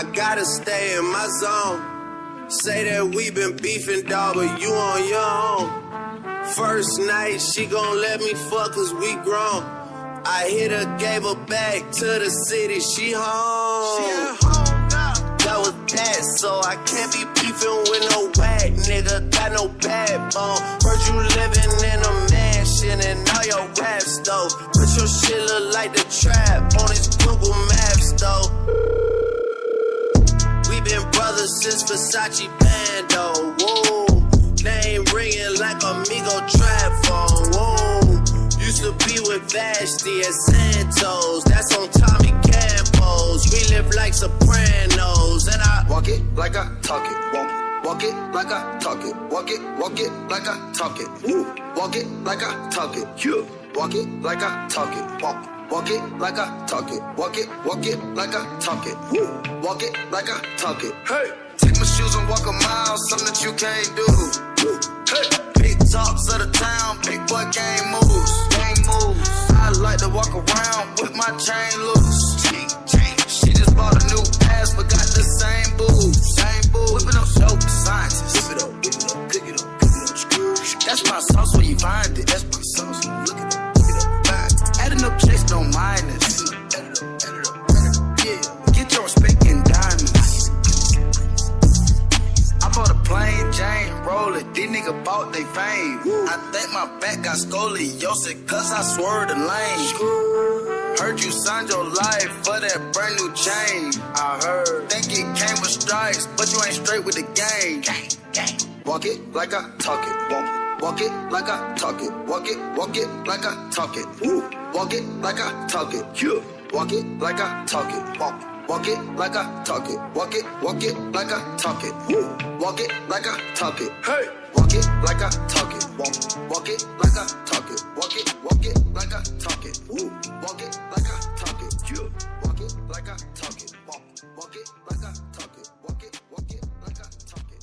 I gotta stay in my zone. Say that we been beefing, dog, but you on your own. First night, she gon' let me fuck cause we grown. I hit her, gave her back to the city, she home. She at home now. That was that, so I can't be beefing with no whack nigga, got no backbone. Heard you living in a mansion and all your raps though. But your shit look like the trap on his Google Maps though. We been brothers since Versace Bando, whoa. Name ringing like Amigo trap phone, whoa. Used to be with Vashti at Santos, that's on Tommy Campos. We live like Sopranos, and I walk it like I talk it, walk it like I talk it, walk it like I talk it, walk it like I talk it, walk it like I talk it, walk it like I talk it, walk it like I talk it, walk it like I talk it. Hey, take my shoes and walk a mile, something that you can't do. Hey, big talks of the town, big boy game moves. I like to walk around with my chain loose. She just bought a new ass, but got the same boobs. Whipping up dope scientists. Whip it up, cook it up, That's my sauce where you find it. That's my sauce. Look it up, find it. Adding up checks, don't mind it. Add it up. Yeah, get your respect in diamonds. I bought a plain Jane, roll it. These niggas bought they fame. I think my back got scoliosis, cause I swerved the lane. Heard you signed your life for that brand new chain. I heard. Think it came with stripes, but you ain't straight with the game. Walk it like I talk it. Walk it like I talk it. Walk it like I talk it. Walk it like I talk it. Walk it like I talk it. Walk it like I talk it. Walk it like I talk it. Walk it like I talk it. Hey, walk it like I talk it. Walk it like I talk it. Walk it like I talk it. Walk it like I talk it. Walk it like I talk it. Walk it like I talk it. Walk it like I talk it. Walk it like I talk it.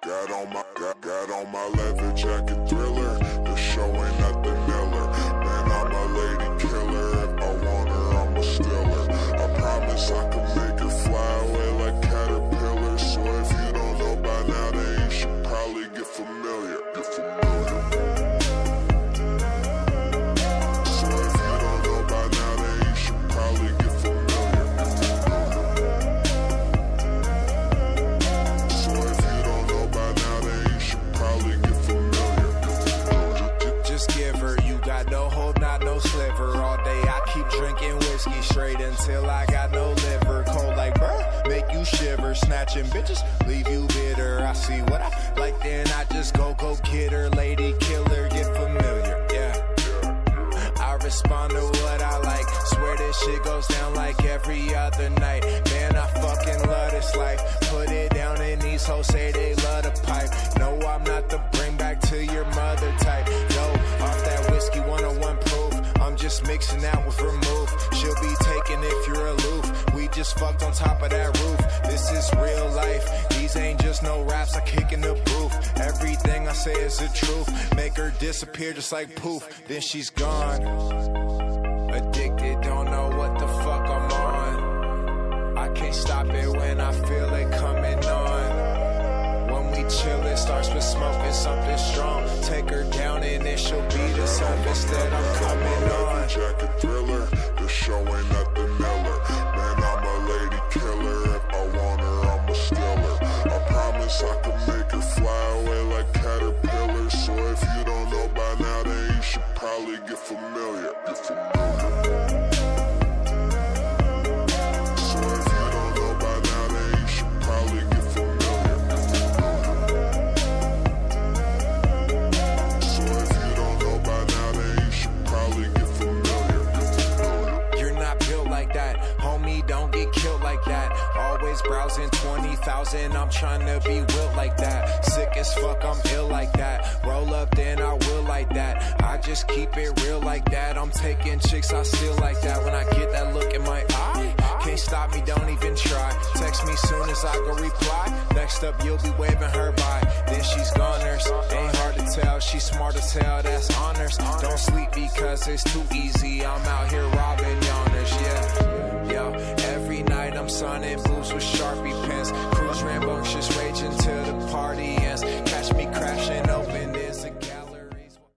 Got on my leather jacket Thriller. The show ain't nothing iller. Man, I'm a lady killer. If I want her, I'm a stealer. I promise I can make her fly away like caterpillars. So if you don't know by now, then you should probably get familiar. So if you don't know by now, then you should probably get familiar. So if you don't know by now, then you should probably get familiar. Just give her, you got no hold, not no sliver. All day I keep drinking whiskey straight until I got no liver. Cold like burr, make you shiver. Snatching bitches, leave you bitter. I see what I like, then I just go get her. Lady killer, get familiar, yeah. I respond to what I like. Swear this shit goes down like every other night. Man, I fucking love this life. Put it down and these hoes say they love the pipe. No, I'm not the bring back to your mother type. No, off that whiskey 101 proof. I'm just mixing out with vermouth. She'll be taken if you're aloof. We just fucked on top of that roof. This is real life. These ain't just no raps I kick in the booth. Everything I say is the truth. Make her disappear just like poof. Then she's gone. Addicted, don't know what the fuck I'm on. I can't stop it when I feel it coming on. When we chill, it starts with smoking something strong. Take her down and then she'll be the surface that I'm coming on. Jacket Thriller, the show ain't nothing iller. Man, I'm a lady killer. If I want her, I'm a stealer. I promise I can make her fly away like caterpillars. So if you don't know by now, then you should probably get familiar. So if you don't know by now, then you should probably get familiar. So if you don't know by now, then you should probably get familiar. You're not built like that, homie, don't get killed like that. Always browsing 20,000, I'm trying to be wilt like that. Sick as fuck, I'm ill like that. Roll up, then I will like that. I just keep it real like that. I'm taking chicks, I still like that. When I get that look in my eye, can't stop me, don't even try. Text me soon as I go reply. Next up, you'll be waving her by. Then she's goners, ain't hard to tell. She's smart as hell, that's honors. Don't sleep because it's too easy. I'm out here robbing yawners, yeah. Yo, every night I'm signing boots with Sharpie pens. Cruise rambunctious, raging till the party ends.